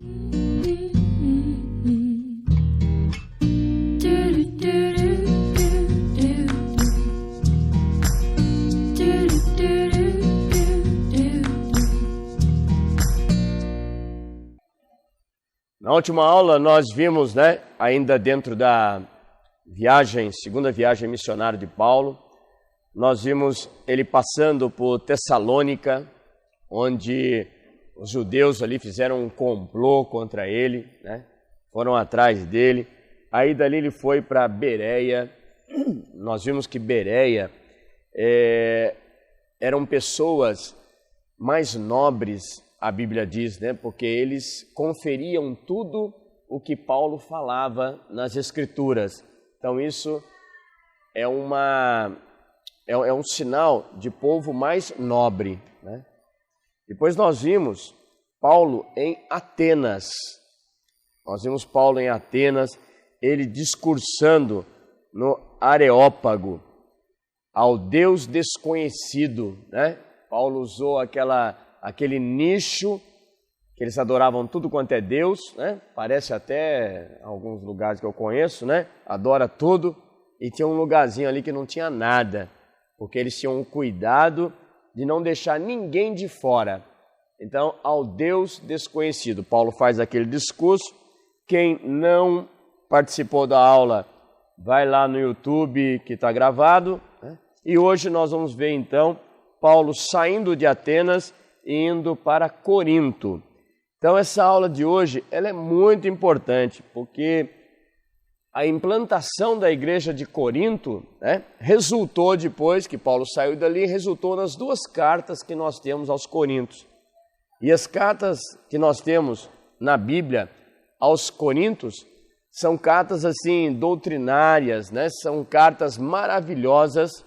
Na última aula nós vimos, ainda dentro da segunda viagem missionária de Paulo, nós vimos ele passando por Tessalônica, onde os judeus ali fizeram um complô contra ele, foram atrás dele. Aí dali ele foi para Bereia. Nós vimos que Bereia eram pessoas mais nobres, a Bíblia diz, porque eles conferiam tudo o que Paulo falava nas Escrituras. Então isso é um sinal de povo mais nobre. Depois nós vimos Paulo em Atenas. Ele discursando no Areópago, ao Deus desconhecido. Paulo usou aquele nicho que eles adoravam tudo quanto é Deus, parece até alguns lugares que eu conheço, adora tudo, e tinha um lugarzinho ali que não tinha nada, porque eles tinham um cuidado de não deixar ninguém de fora. Então, ao Deus desconhecido, Paulo faz aquele discurso. Quem não participou da aula, vai lá no YouTube que está gravado, e hoje nós vamos ver então Paulo saindo de Atenas e indo para Corinto. Então essa aula de hoje ela é muito importante, porque a implantação da igreja de Corinto resultou, depois que Paulo saiu dali, resultou nas duas cartas que nós temos aos Coríntios. E as cartas que nós temos na Bíblia aos Coríntios são cartas assim doutrinárias, são cartas maravilhosas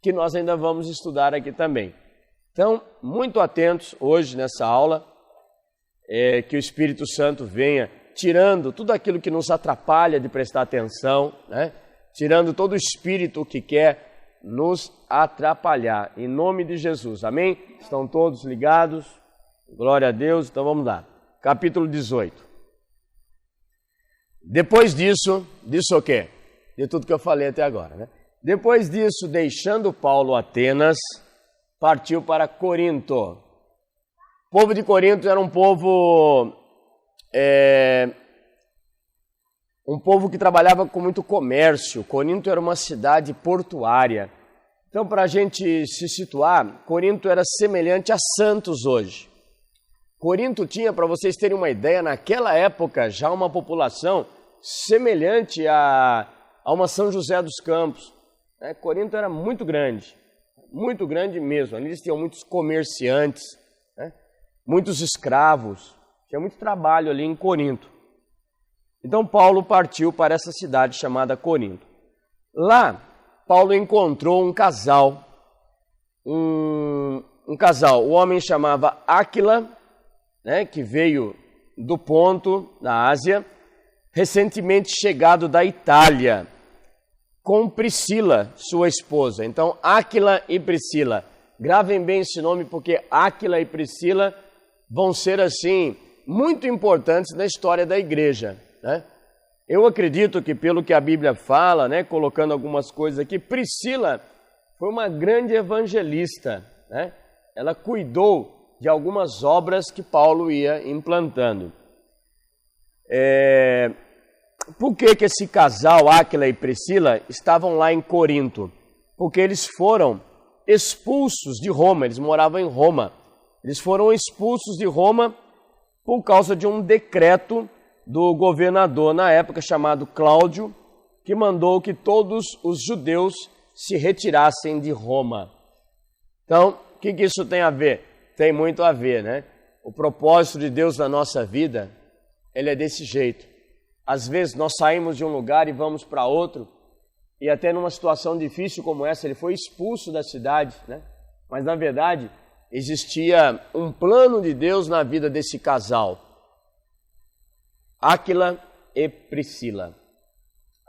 que nós ainda vamos estudar aqui também. Então, muito atentos hoje nessa aula, que o Espírito Santo venha tirando tudo aquilo que nos atrapalha de prestar atenção, tirando todo o espírito que quer nos atrapalhar, em nome de Jesus, amém? Estão todos ligados? Glória a Deus, então vamos lá. Capítulo 18. Depois disso o quê? De tudo que eu falei até agora, Depois disso, deixando Paulo Atenas, partiu para Corinto. O povo de Corinto era um povo que trabalhava com muito comércio. Corinto era uma cidade portuária. Então, para a gente se situar, Corinto era semelhante a Santos hoje. Corinto tinha, para vocês terem uma ideia, naquela época já uma população semelhante a uma São José dos Campos. Corinto era muito grande mesmo. Ali eles tinham muitos comerciantes, muitos escravos, tinha muito trabalho ali em Corinto. Então Paulo partiu para essa cidade chamada Corinto. Lá, Paulo encontrou um casal, o homem chamava Áquila, que veio do Ponto, da Ásia, recentemente chegado da Itália, com Priscila, sua esposa. Então, Áquila e Priscila. Gravem bem esse nome, porque Áquila e Priscila vão ser, assim, muito importantes na história da igreja. Eu acredito que, pelo que a Bíblia fala, colocando algumas coisas aqui, Priscila foi uma grande evangelista. Ela cuidou de algumas obras que Paulo ia implantando. Por que esse casal, Áquila e Priscila, estavam lá em Corinto? Porque eles foram expulsos de Roma, eles moravam em Roma. Eles foram expulsos de Roma por causa de um decreto do governador na época chamado Cláudio, que mandou que todos os judeus se retirassem de Roma. Então, o que isso tem a ver? Tem muito a ver, O propósito de Deus na nossa vida, ele é desse jeito. Às vezes nós saímos de um lugar e vamos para outro, e até numa situação difícil como essa, ele foi expulso da cidade, Mas na verdade, existia um plano de Deus na vida desse casal, Áquila e Priscila.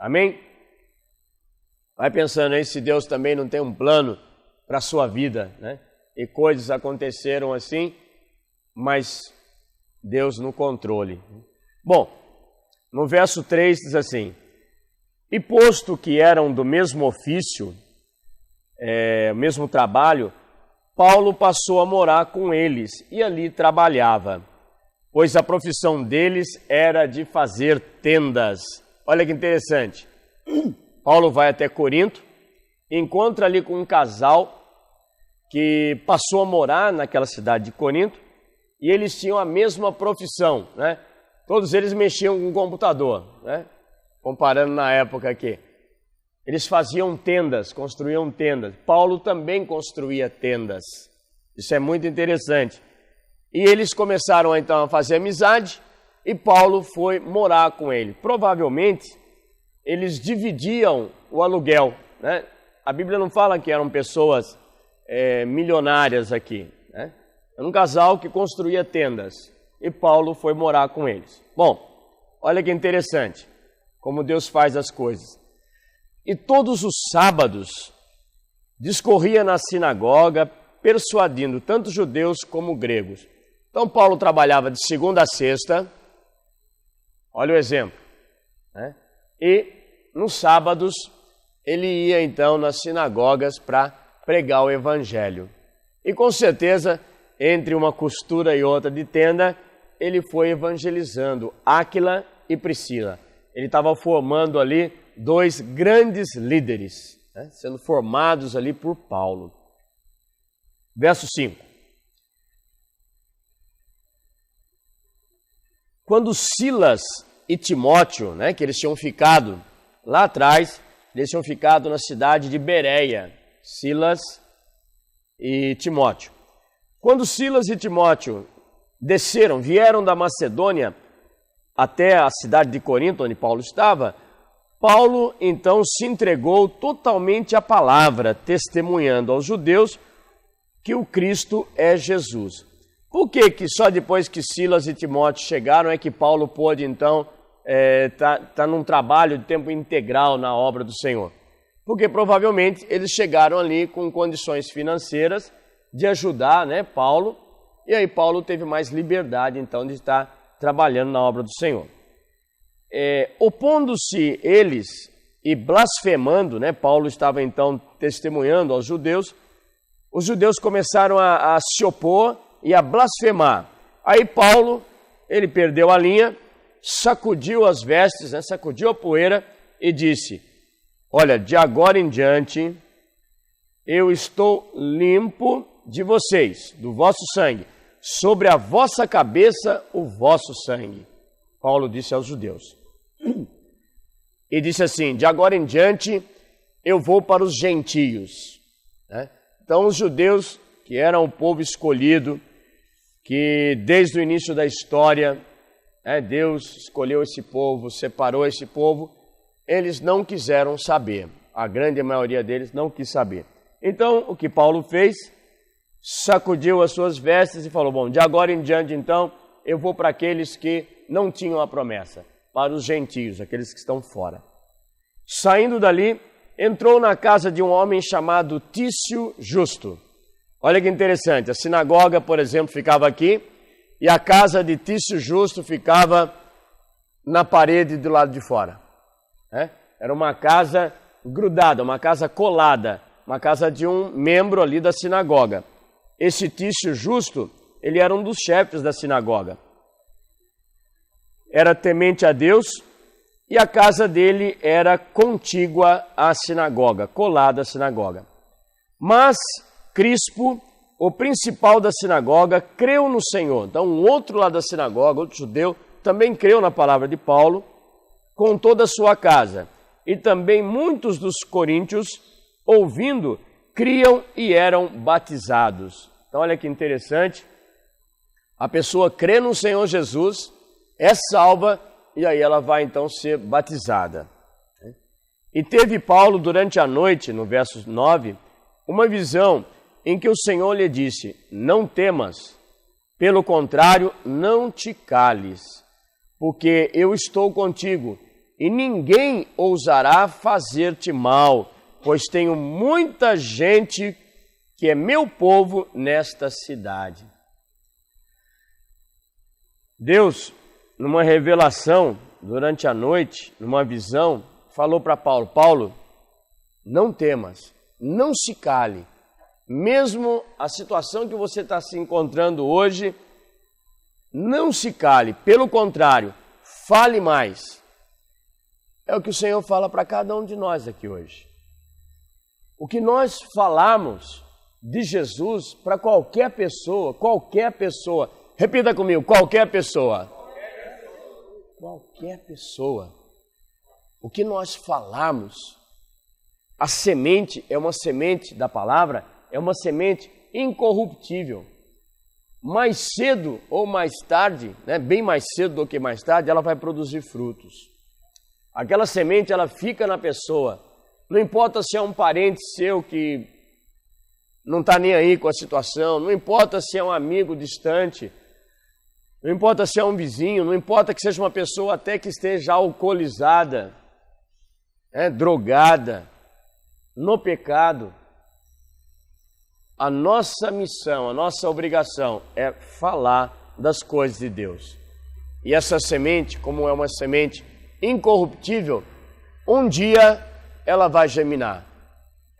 Amém? Vai pensando aí se Deus também não tem um plano para a sua vida, E coisas aconteceram assim, mas Deus no controle. Bom, no verso 3 diz assim: e posto que eram do mesmo ofício, mesmo trabalho, Paulo passou a morar com eles e ali trabalhava, pois a profissão deles era de fazer tendas. Olha que interessante. Paulo vai até Corinto, encontra ali com um casal que passou a morar naquela cidade de Corinto e eles tinham a mesma profissão, né? Todos eles mexiam com o computador, né? Comparando na época aqui. Eles faziam tendas, construíam tendas. Paulo também construía tendas. Isso é muito interessante. E eles começaram então a fazer amizade e Paulo foi morar com ele. Provavelmente eles dividiam o aluguel, né? A Bíblia não fala que eram pessoas milionárias aqui, né? Era um casal que construía tendas e Paulo foi morar com eles. Bom, olha que interessante como Deus faz as coisas. E todos os sábados discorria na sinagoga, persuadindo tanto judeus como gregos. Então Paulo trabalhava de segunda a sexta, olha o exemplo, né? E nos sábados ele ia então nas sinagogas para pregar o evangelho. E com certeza, entre uma costura e outra de tenda, ele foi evangelizando Áquila e Priscila. Ele estava formando ali dois grandes líderes, né, sendo formados ali por Paulo. Verso 5. Quando Silas e Timóteo, né, que eles tinham ficado lá atrás, eles tinham ficado na cidade de Bereia, Silas e Timóteo. Quando Silas e Timóteo vieram da Macedônia até a cidade de Corinto, onde Paulo estava, Paulo então se entregou totalmente à palavra, testemunhando aos judeus que o Cristo é Jesus. Por que só depois que Silas e Timóteo chegaram é que Paulo pôde então tá num trabalho de tempo integral na obra do Senhor? Porque provavelmente eles chegaram ali com condições financeiras de ajudar, né, Paulo, e aí Paulo teve mais liberdade então de estar trabalhando na obra do Senhor. Opondo-se eles e blasfemando, né, Paulo estava então testemunhando aos judeus, os judeus começaram a se opor e a blasfemar. Aí Paulo, ele perdeu a linha, sacudiu as vestes, né, sacudiu a poeira e disse: olha, de agora em diante eu estou limpo de vocês, do vosso sangue, sobre a vossa cabeça o vosso sangue. Paulo disse aos judeus. E disse assim: de agora em diante eu vou para os gentios, né? Então os judeus, que eram o povo escolhido, que desde o início da história, né, Deus escolheu esse povo, separou esse povo, eles não quiseram saber. A grande maioria deles não quis saber. Então o que Paulo fez? Sacudiu as suas vestes e falou: bom, de agora em diante então eu vou para aqueles que não tinham a promessa, para os gentios, aqueles que estão fora. Saindo dali, entrou na casa de um homem chamado Tício Justo. Olha que interessante, a sinagoga, por exemplo, ficava aqui e a casa de Tício Justo ficava na parede do lado de fora, né? Era uma casa grudada, uma casa colada, uma casa de um membro ali da sinagoga. Esse Tício Justo, ele era um dos chefes da sinagoga. Era temente a Deus e a casa dele era contígua à sinagoga, colada à sinagoga. Mas Crispo, o principal da sinagoga, creu no Senhor. Então, um outro lá da sinagoga, outro judeu, também creu na palavra de Paulo, com toda a sua casa. E também muitos dos coríntios, ouvindo, criam e eram batizados. Então, olha que interessante. A pessoa crê no Senhor Jesus, é salva, e aí ela vai então ser batizada. E teve Paulo durante a noite, no verso 9, uma visão em que o Senhor lhe disse: não temas, pelo contrário, não te cales, porque eu estou contigo, e ninguém ousará fazer-te mal, pois tenho muita gente que é meu povo nesta cidade. Deus, numa revelação, durante a noite, numa visão, falou para Paulo: Paulo, não temas, não se cale, mesmo a situação que você está se encontrando hoje, não se cale, pelo contrário, fale mais. É o que o Senhor fala para cada um de nós aqui hoje. O que nós falamos de Jesus para qualquer pessoa, repita comigo, qualquer pessoa. Qualquer pessoa. O que nós falamos, a semente é uma semente da palavra, é uma semente incorruptível. Mais cedo ou mais tarde, bem mais cedo do que mais tarde, ela vai produzir frutos. Aquela semente, ela fica na pessoa. Não importa se é um parente seu que não está nem aí com a situação, não importa se é um amigo distante, não importa se é um vizinho, não importa que seja uma pessoa até que esteja alcoolizada, drogada, no pecado. A nossa missão, a nossa obrigação é falar das coisas de Deus. E essa semente, como é uma semente incorruptível, um dia ela vai germinar.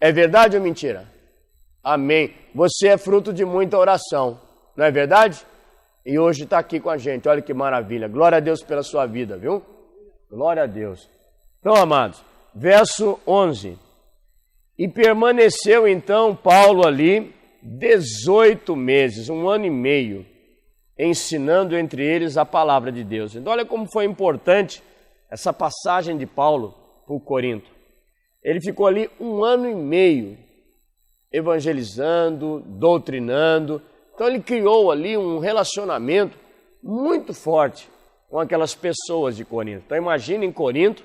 É verdade ou mentira? Amém. Você é fruto de muita oração, não é verdade? E hoje está aqui com a gente, olha que maravilha. Glória a Deus pela sua vida, viu? Glória a Deus. Então, amados, verso 11. E permaneceu então Paulo ali 18 meses, 1 ano e meio, ensinando entre eles a palavra de Deus. Então, olha como foi importante essa passagem de Paulo por Corinto. Ele ficou ali 1 ano e meio, evangelizando, doutrinando. Então ele criou ali um relacionamento muito forte com aquelas pessoas de Corinto. Então imagine em Corinto,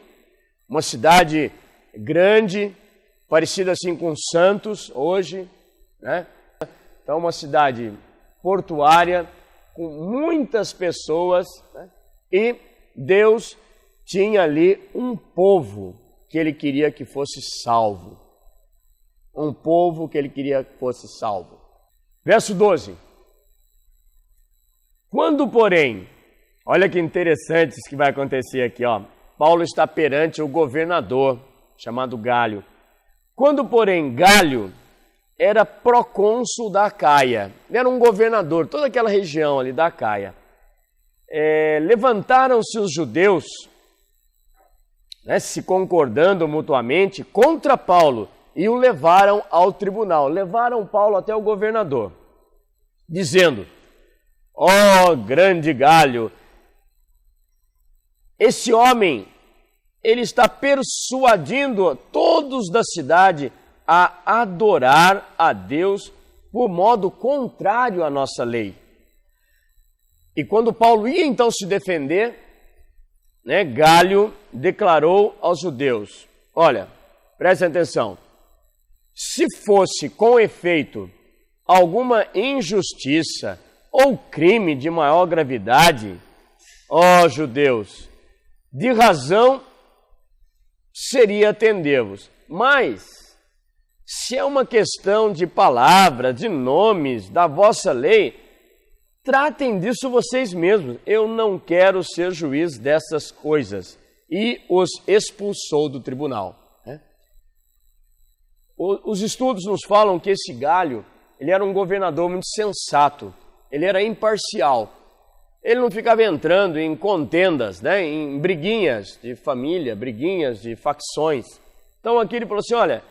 uma cidade grande, parecida assim com Santos hoje, Então uma cidade portuária, com muitas pessoas, E Deus tinha ali um povo que ele queria que fosse salvo. Um povo que ele queria que fosse salvo. Verso 12. Quando, porém, olha que interessante isso que vai acontecer aqui, Paulo está perante o governador, chamado Gálio. Quando, porém, Gálio era procônsul da Acaia, era um governador, toda aquela região ali da Acaia, levantaram-se os judeus, se concordando mutuamente contra Paulo, e o levaram ao tribunal, levaram Paulo até o governador, dizendo: ó grande Gálio, esse homem, ele está persuadindo todos da cidade a adorar a Deus por modo contrário à nossa lei. E quando Paulo ia então se defender, Gálio declarou aos judeus: olha, prestem atenção, se fosse com efeito alguma injustiça ou crime de maior gravidade, ó judeus, de razão seria atender-vos. Mas, se é uma questão de palavras, de nomes, da vossa lei, tratem disso vocês mesmos. Eu não quero ser juiz dessas coisas. E os expulsou do tribunal. Os estudos nos falam que esse Gálio, ele era um governador muito sensato, ele era imparcial. Ele não ficava entrando em contendas, em briguinhas de família, briguinhas de facções. Então aqui ele falou assim: olha,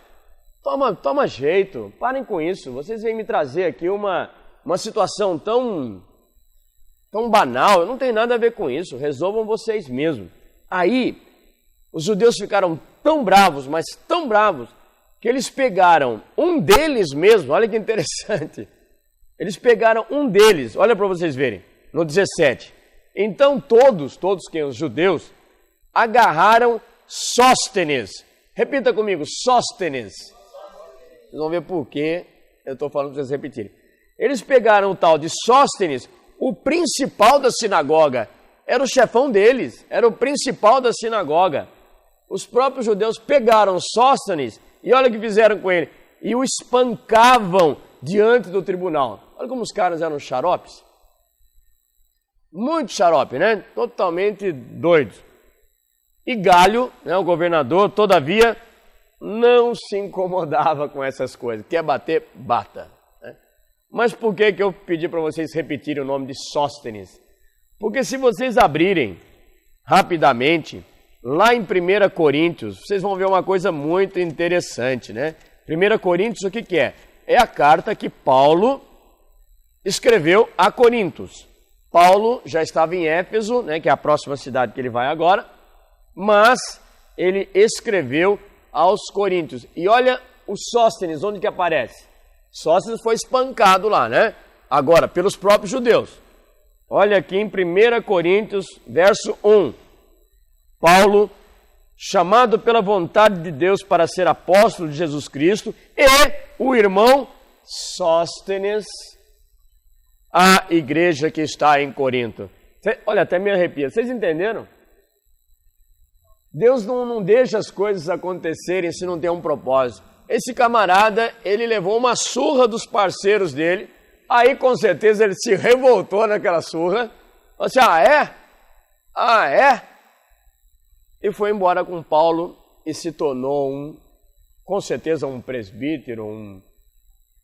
toma jeito, parem com isso, vocês vêm me trazer aqui uma situação tão banal, não tem nada a ver com isso, resolvam vocês mesmos. Aí, os judeus ficaram tão bravos, mas tão bravos, que eles pegaram um deles mesmo, olha que interessante, eles pegaram um deles, olha para vocês verem, no 17. Então todos quem os judeus, agarraram Sóstenes. Repita comigo, Sóstenes. Vocês vão ver por que eu estou falando para vocês repetirem. Eles pegaram o tal de Sóstenes, o principal da sinagoga, era o chefão deles, era o principal da sinagoga. Os próprios judeus pegaram Sóstenes e olha o que fizeram com ele, e o espancavam diante do tribunal. Olha como os caras eram xaropes. muito xarope, né? Totalmente doido. E Galho, né, o governador, todavia, não se incomodava com essas coisas. Quer bater, bata. Né? Mas por que eu pedi para vocês repetirem o nome de Sóstenes? Porque se vocês abrirem rapidamente, lá em 1 Coríntios, vocês vão ver uma coisa muito interessante, né? 1 Coríntios, o que é? É a carta que Paulo escreveu a Corintos. Paulo já estava em Éfeso, né, que é a próxima cidade que ele vai agora, mas ele escreveu aos Coríntios. E olha o Sóstenes, onde que aparece? Sóstenes foi espancado lá, né? Agora, pelos próprios judeus. Olha aqui em 1 Coríntios, verso 1. Paulo, chamado pela vontade de Deus para ser apóstolo de Jesus Cristo, e o irmão Sóstenes, a igreja que está em Corinto. Olha, até me arrepia. Vocês entenderam? Deus não deixa as coisas acontecerem se não tem um propósito. Esse camarada, ele levou uma surra dos parceiros dele, aí com certeza ele se revoltou naquela surra. Falou assim, ah é? E foi embora com Paulo e se tornou com certeza um presbítero,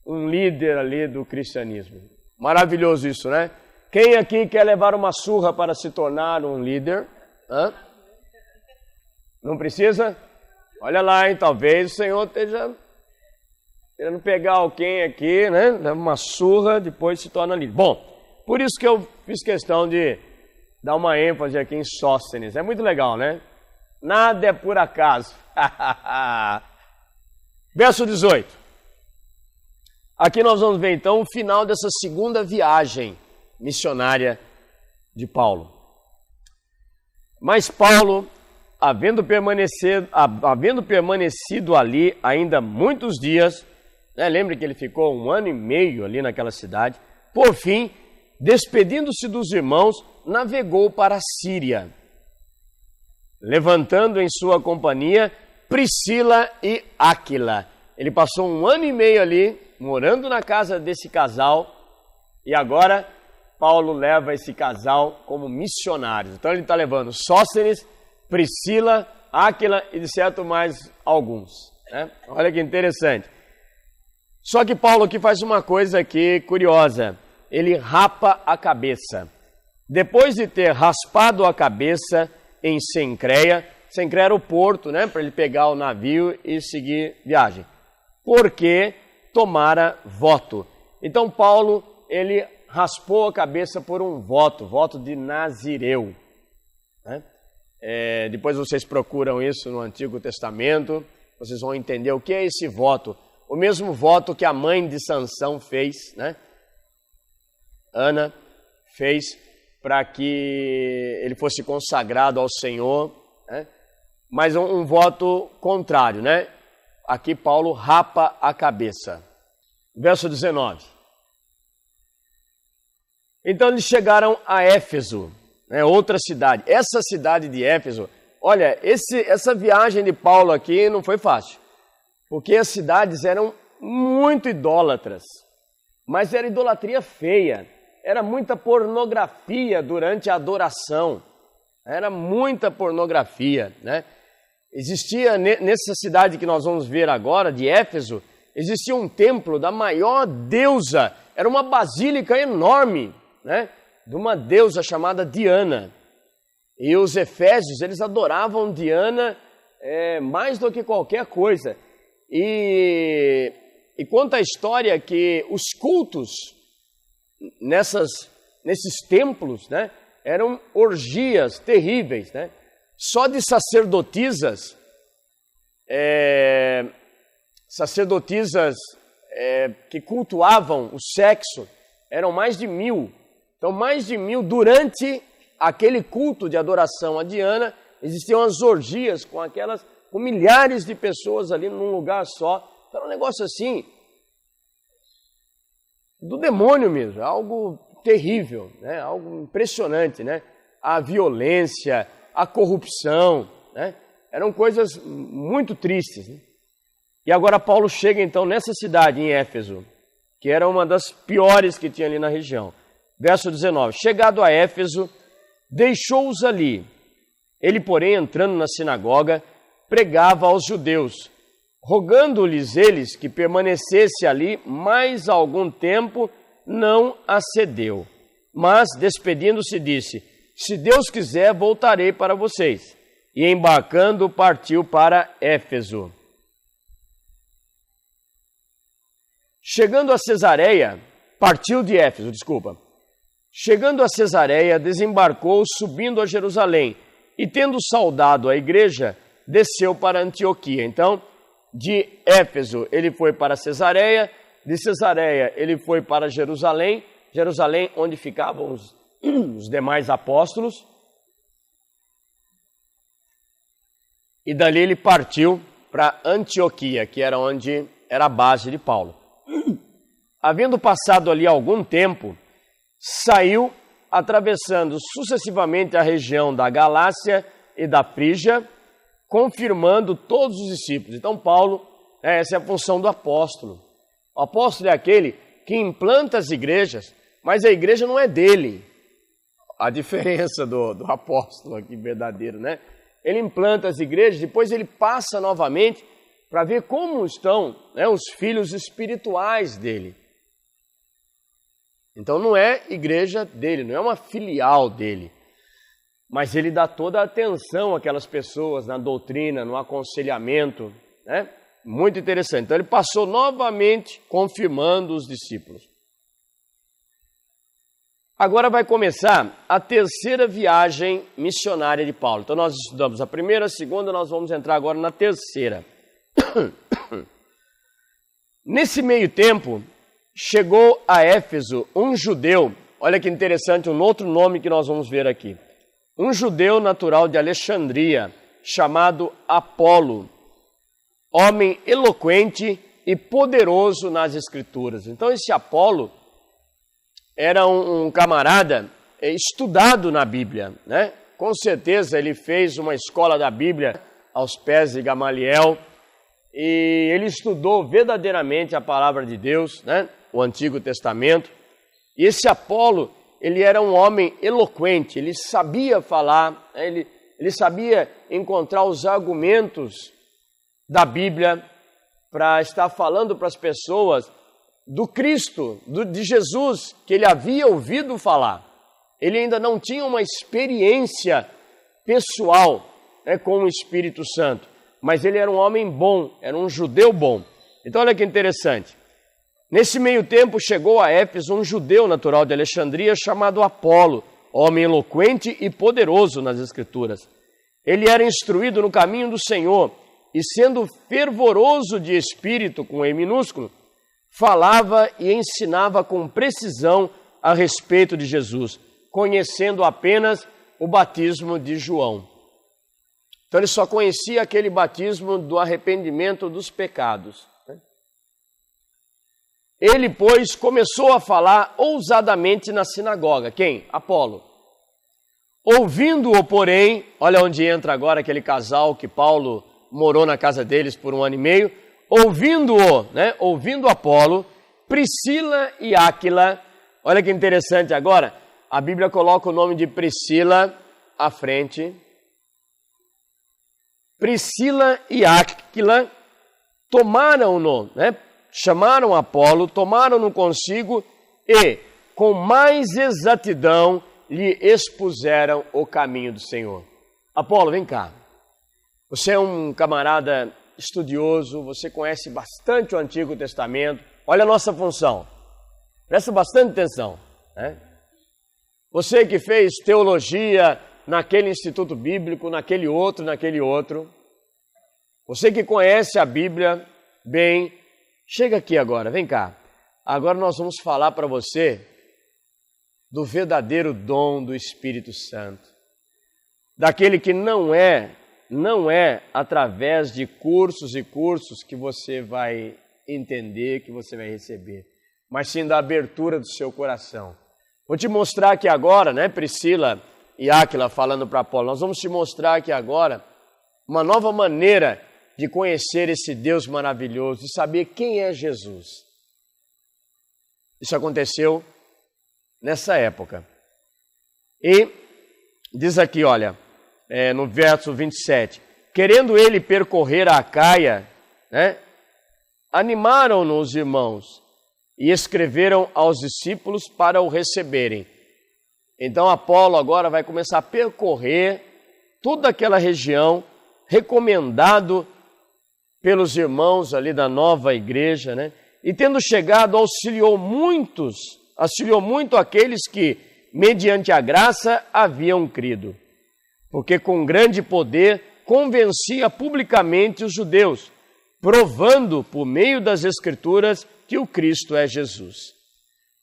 um líder ali do cristianismo. Maravilhoso isso, né? Quem aqui quer levar uma surra para se tornar um líder? Não precisa? Olha lá, hein? Talvez o Senhor esteja querendo pegar alguém aqui, né? Leva uma surra, depois se torna líder. Bom, por isso que eu fiz questão de dar uma ênfase aqui em Sóstenes. É muito legal, né? Nada é por acaso. Verso 18. Aqui nós vamos ver então o final dessa segunda viagem missionária de Paulo. Mas Paulo, havendo permanecido ali ainda muitos dias, né, lembre que ele ficou 1 ano e meio ali naquela cidade, por fim, despedindo-se dos irmãos, navegou para a Síria, levantando em sua companhia Priscila e Áquila. Ele passou 1 ano e meio ali, morando na casa desse casal, e agora Paulo leva esse casal como missionários. Então ele está levando Sóstenes, Priscila, Áquila e de certo mais alguns. Né? Olha que interessante. Só que Paulo aqui faz uma coisa aqui curiosa. Ele rapa a cabeça. Depois de ter raspado a cabeça em Cencreia era o porto, né, para ele pegar o navio e seguir viagem. Porque tomara voto. Então Paulo, ele raspou a cabeça por um voto de Nazireu. Né? Depois vocês procuram isso no Antigo Testamento, vocês vão entender o que é esse voto. O mesmo voto que a mãe de Sansão fez, né? Ana fez para que ele fosse consagrado ao Senhor, né? Mas um voto contrário, né? Aqui Paulo rapa a cabeça. Verso 19. Então eles chegaram a Éfeso, né, outra cidade. Essa cidade de Éfeso, olha, essa viagem de Paulo aqui não foi fácil, porque as cidades eram muito idólatras, mas era idolatria feia, era muita pornografia durante a adoração, era muita pornografia, né? Existia nessa cidade que nós vamos ver agora, de Éfeso, existia um templo da maior deusa, era uma basílica enorme, né, de uma deusa chamada Diana. E os efésios, eles adoravam Diana mais do que qualquer coisa. E conta a história que os cultos nesses templos, né, eram orgias terríveis, né? Só de sacerdotisas que cultuavam o sexo, eram mais de 1000. Então, mais de 1000, durante aquele culto de adoração a Diana, existiam as orgias com milhares de pessoas ali num lugar só. Então, era um negócio assim, do demônio mesmo, algo terrível, né? Algo impressionante, né? A violência, a corrupção, né? Eram coisas muito tristes. Né? E agora Paulo chega então nessa cidade, em Éfeso, que era uma das piores que tinha ali na região. Verso 19, chegado a Éfeso, deixou-os ali. Ele, porém, entrando na sinagoga, pregava aos judeus, rogando-lhes eles que permanecesse ali mais algum tempo, não acedeu. Mas, despedindo-se, disse, se Deus quiser, voltarei para vocês. E embarcando, partiu para Éfeso. Chegando a Cesareia, partiu de Éfeso, Chegando a Cesareia, desembarcou, subindo a Jerusalém, e tendo saudado a igreja, desceu para Antioquia. Então, de Éfeso ele foi para Cesareia, de Cesareia ele foi para Jerusalém, onde ficavam os demais apóstolos, e dali ele partiu para Antioquia, que era onde era a base de Paulo. Havendo passado ali algum tempo, saiu atravessando sucessivamente a região da Galácia e da Frígia, confirmando todos os discípulos. Então Paulo, essa é a função do apóstolo. O apóstolo é aquele que implanta as igrejas, mas a igreja não é dele. A diferença do apóstolo aqui verdadeiro, né? Ele implanta as igrejas, depois ele passa novamente para ver como estão, né, os filhos espirituais dele. Então não é igreja dele, não é uma filial dele, mas ele dá toda a atenção àquelas pessoas na doutrina, no aconselhamento, né? Muito interessante. Então ele passou novamente confirmando os discípulos. Agora vai começar a terceira viagem missionária de Paulo. Então nós estudamos a primeira, a segunda, nós vamos entrar agora na terceira. Nesse meio tempo, chegou a Éfeso um judeu, olha que interessante, um outro nome que nós vamos ver aqui. Um judeu natural de Alexandria, chamado Apolo, homem eloquente e poderoso nas Escrituras. Então esse Apolo era um camarada estudado na Bíblia, né? Com certeza ele fez uma escola da Bíblia aos pés de Gamaliel e ele estudou verdadeiramente a palavra de Deus, né? O Antigo Testamento. E esse Apolo, ele era um homem eloquente, ele sabia falar, ele sabia encontrar os argumentos da Bíblia para estar falando para as pessoas do Cristo, de Jesus, que ele havia ouvido falar. Ele ainda não tinha uma experiência pessoal, né, com o Espírito Santo, mas ele era um homem bom, era um judeu bom. Então olha que interessante. Nesse meio tempo chegou a Éfeso um judeu natural de Alexandria chamado Apolo, homem eloquente e poderoso nas Escrituras. Ele era instruído no caminho do Senhor e, sendo fervoroso de espírito, com E minúsculo, falava e ensinava com precisão a respeito de Jesus, conhecendo apenas o batismo de João. Então ele só conhecia aquele batismo do arrependimento dos pecados. Ele, pois, começou a falar ousadamente na sinagoga. Quem? Apolo. Ouvindo-o, porém, olha onde entra agora aquele casal que Paulo morou na casa deles por 1 ano e meio. Ouvindo-o, né? Ouvindo Apolo, Priscila e Áquila. Olha que interessante agora, a Bíblia coloca o nome de Priscila à frente. Priscila e Áquila tomaram-no, né? Chamaram Apolo, tomaram-no consigo e, com mais exatidão, lhe expuseram o caminho do Senhor. Apolo, vem cá. Você é um camarada estudioso, você conhece bastante o Antigo Testamento. Olha a nossa função. Presta bastante atenção, né? Você que fez teologia naquele instituto bíblico, naquele outro. Você que conhece a Bíblia bem, chega aqui agora, vem cá. Agora nós vamos falar para você do verdadeiro dom do Espírito Santo. Daquele que não é através de cursos e cursos que você vai entender, que você vai receber, mas sim da abertura do seu coração. Vou te mostrar aqui agora, né, Priscila e Áquila falando para Apolo, nós vamos te mostrar aqui agora uma nova maneira de conhecer esse Deus maravilhoso, de saber quem é Jesus. Isso aconteceu nessa época. E diz aqui, olha, no verso 27, querendo ele percorrer a Acaia, né, animaram-no os irmãos e escreveram aos discípulos para o receberem. Então Apolo agora vai começar a percorrer toda aquela região, recomendado pelos irmãos ali da nova igreja, né? E tendo chegado, auxiliou muito aqueles que, mediante a graça, haviam crido. Porque com grande poder convencia publicamente os judeus, provando por meio das Escrituras que o Cristo é Jesus.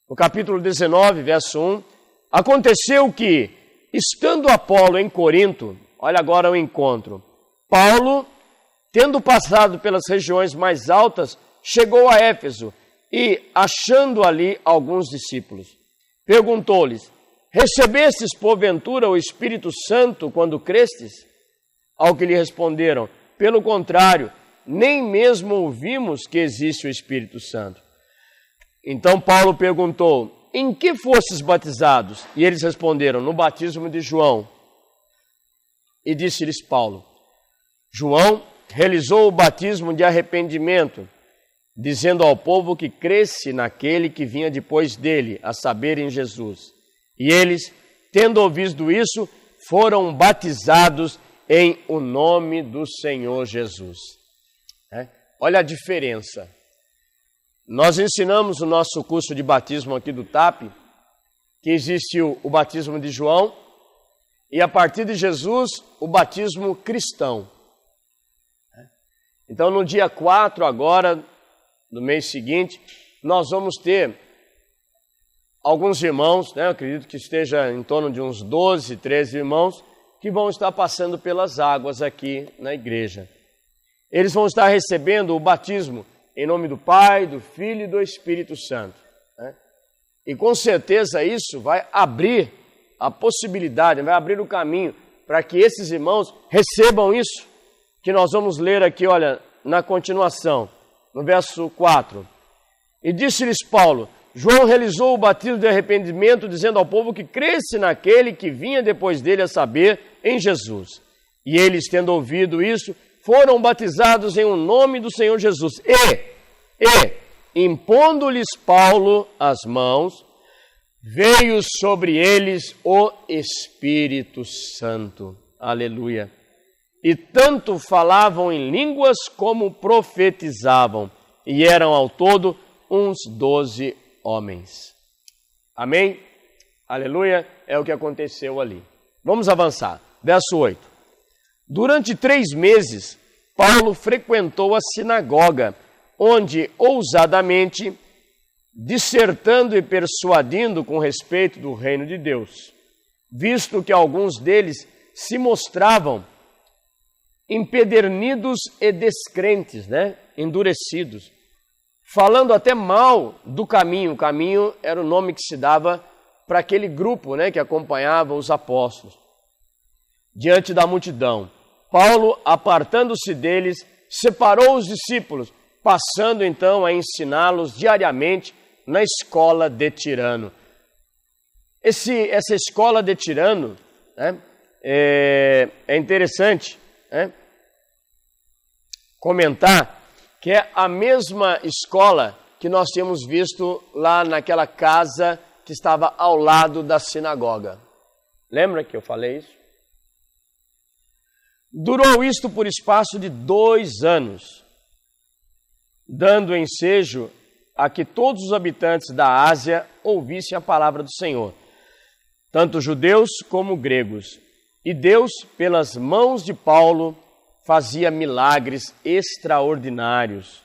No capítulo 19, verso 1, aconteceu que, estando Apolo em Corinto, olha agora o encontro, Paulo, tendo passado pelas regiões mais altas, chegou a Éfeso e, achando ali alguns discípulos, perguntou-lhes, recebestes porventura o Espírito Santo quando crestes? Ao que lhe responderam, pelo contrário, nem mesmo ouvimos que existe o Espírito Santo. Então Paulo perguntou, em que fostes batizados? E eles responderam, no batismo de João. E disse-lhes Paulo, João realizou o batismo de arrependimento, dizendo ao povo que cresce naquele que vinha depois dele, a saber, em Jesus. E eles, tendo ouvido isso, foram batizados em o nome do Senhor Jesus. Olha a diferença. Nós ensinamos no nosso curso de batismo aqui do TAP, que existe o batismo de João, e a partir de Jesus, o batismo cristão. Então, no dia 4 agora, do mês seguinte, nós vamos ter alguns irmãos, né, eu acredito que esteja em torno de uns 12, 13 irmãos, que vão estar passando pelas águas aqui na igreja. Eles vão estar recebendo o batismo em nome do Pai, do Filho e do Espírito Santo. Né? E com certeza isso vai abrir a possibilidade, vai abrir o caminho para que esses irmãos recebam isso, que nós vamos ler aqui, olha, na continuação, no verso 4. E disse-lhes Paulo, João realizou o batismo de arrependimento, dizendo ao povo que cresce naquele que vinha depois dele, a saber, em Jesus. E eles, tendo ouvido isso, foram batizados em o nome do Senhor Jesus. E impondo-lhes Paulo as mãos, veio sobre eles o Espírito Santo. Aleluia. E tanto falavam em línguas como profetizavam. E eram ao todo uns 12 homens. Amém? Aleluia. É o que aconteceu ali. Vamos avançar. Verso 8. Durante 3 meses, Paulo frequentou a sinagoga, onde, ousadamente, dissertando e persuadindo com respeito do reino de Deus, visto que alguns deles se mostravam empedernidos e descrentes, né? Endurecidos, falando até mal do caminho. O caminho era o nome que se dava para aquele grupo, né, que acompanhava os apóstolos. Diante da multidão, Paulo, apartando-se deles, separou os discípulos, passando então a ensiná-los diariamente na escola de Tirano. Essa escola de Tirano, né, é interessante, né, comentar que é a mesma escola que nós tínhamos visto lá naquela casa que estava ao lado da sinagoga. Lembra que eu falei isso? Durou isto por espaço de 2 anos, dando ensejo a que todos os habitantes da Ásia ouvissem a palavra do Senhor, tanto judeus como gregos. E Deus, pelas mãos de Paulo, fazia milagres extraordinários.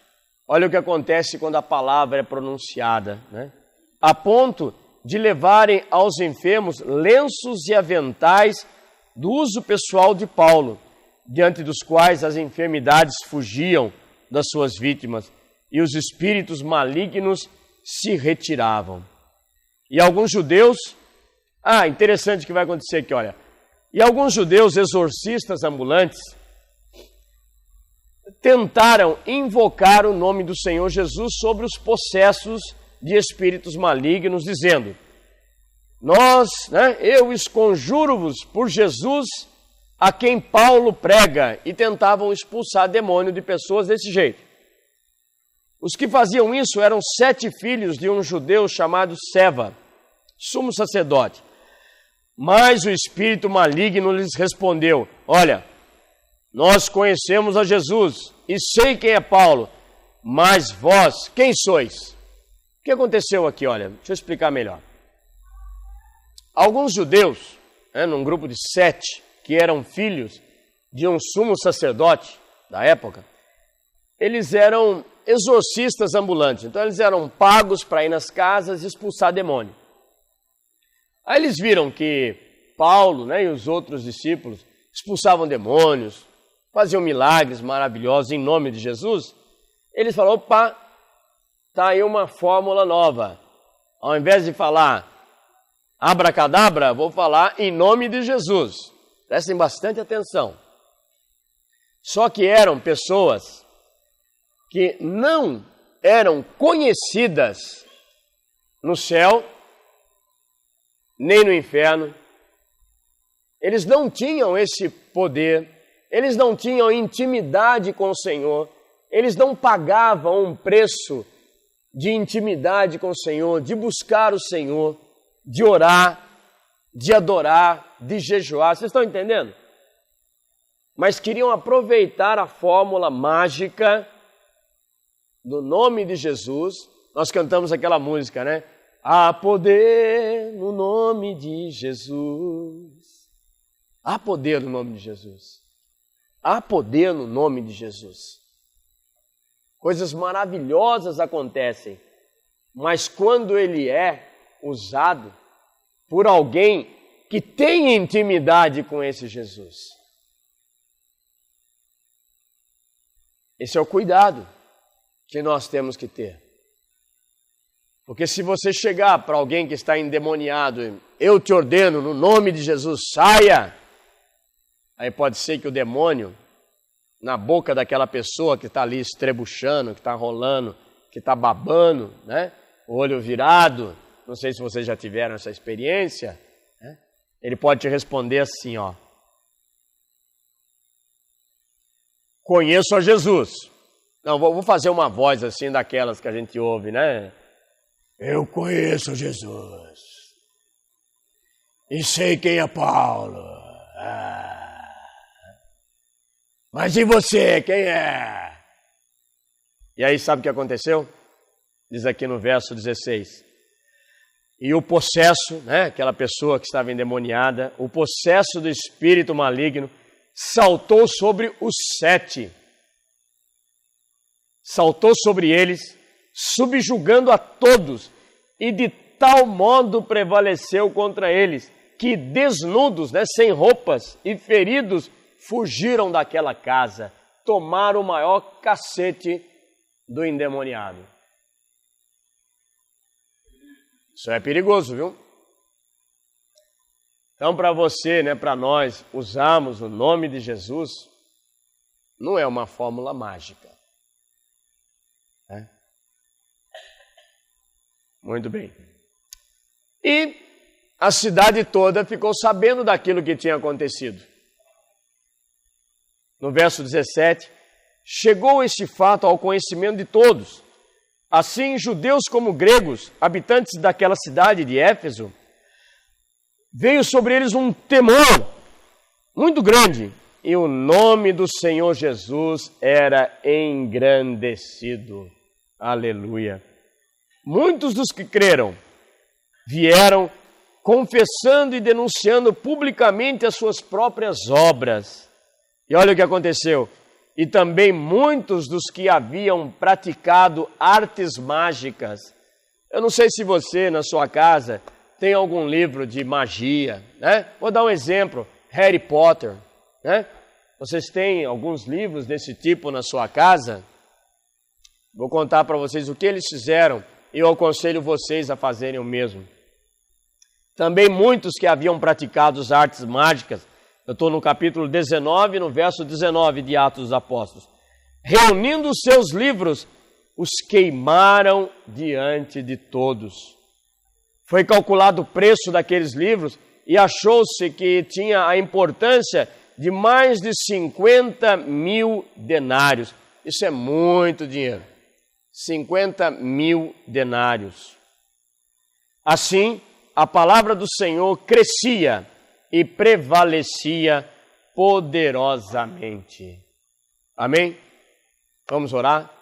Olha o que acontece quando a palavra é pronunciada, né? A ponto de levarem aos enfermos lenços e aventais do uso pessoal de Paulo, diante dos quais as enfermidades fugiam das suas vítimas e os espíritos malignos se retiravam. E alguns judeus, interessante o que vai acontecer aqui, olha. E alguns judeus exorcistas ambulantes tentaram invocar o nome do Senhor Jesus sobre os possessos de espíritos malignos, dizendo: eu esconjuro-vos por Jesus, a quem Paulo prega, e tentavam expulsar demônio de pessoas desse jeito. Os que faziam isso eram 7 filhos de um judeu chamado Seva, sumo sacerdote. Mas o espírito maligno lhes respondeu: olha, nós conhecemos a Jesus e sei quem é Paulo, mas vós, quem sois? O que aconteceu aqui? Olha, deixa eu explicar melhor. Alguns judeus, num grupo de 7, que eram filhos de um sumo sacerdote da época, eles eram exorcistas ambulantes. Então eles eram pagos para ir nas casas e expulsar demônio. Aí eles viram que Paulo, e os outros discípulos expulsavam demônios, faziam milagres maravilhosos em nome de Jesus. Eles falaram: opa, está aí uma fórmula nova. Ao invés de falar abracadabra, vou falar em nome de Jesus. Prestem bastante atenção. Só que eram pessoas que não eram conhecidas no céu, nem no inferno. Eles não tinham esse poder, eles não tinham intimidade com o Senhor, eles não pagavam um preço de intimidade com o Senhor, de buscar o Senhor, de orar, de adorar, de jejuar. Vocês estão entendendo? Mas queriam aproveitar a fórmula mágica do nome de Jesus. Nós cantamos aquela música, Há poder no nome de Jesus. Há poder no nome de Jesus. Há poder no nome de Jesus. Coisas maravilhosas acontecem, mas quando ele é usado por alguém que tem intimidade com esse Jesus. Esse é o cuidado que nós temos que ter. Porque se você chegar para alguém que está endemoniado, eu te ordeno no nome de Jesus, saia. Aí pode ser que o demônio, na boca daquela pessoa que está ali estrebuchando, que está rolando, que está babando, o olho virado, não sei se vocês já tiveram essa experiência, ele pode te responder assim, conheço a Jesus. Não, vou fazer uma voz assim daquelas que a gente ouve, Eu conheço Jesus. E sei quem é Paulo. Mas e você, quem é? E aí sabe o que aconteceu? Diz aqui no verso 16. E o possesso, aquela pessoa que estava endemoniada, o possesso do espírito maligno saltou sobre os 7. Saltou sobre eles, subjugando a todos, e de tal modo prevaleceu contra eles, que desnudos, sem roupas e feridos, fugiram daquela casa, tomaram o maior cacete do endemoniado. Isso é perigoso, viu? Então, para você, para nós, usarmos o nome de Jesus, não é uma fórmula mágica. Muito bem. E a cidade toda ficou sabendo daquilo que tinha acontecido. No verso 17, chegou este fato ao conhecimento de todos. Assim, judeus como gregos, habitantes daquela cidade de Éfeso, veio sobre eles um temor muito grande, e o nome do Senhor Jesus era engrandecido. Aleluia. Muitos dos que creram vieram confessando e denunciando publicamente as suas próprias obras. E olha o que aconteceu. E também muitos dos que haviam praticado artes mágicas. Eu não sei se você, na sua casa, tem algum livro de magia, Vou dar um exemplo, Harry Potter, Vocês têm alguns livros desse tipo na sua casa? Vou contar para vocês o que eles fizeram e eu aconselho vocês a fazerem o mesmo. Também muitos que haviam praticado as artes mágicas, eu estou no capítulo 19, no verso 19 de Atos dos Apóstolos. Reunindo os seus livros, os queimaram diante de todos. Foi calculado o preço daqueles livros e achou-se que tinha a importância de mais de 50 mil denários. Isso é muito dinheiro. 50 mil denários. Assim, a palavra do Senhor crescia e prevalecia poderosamente. Amém? Vamos orar?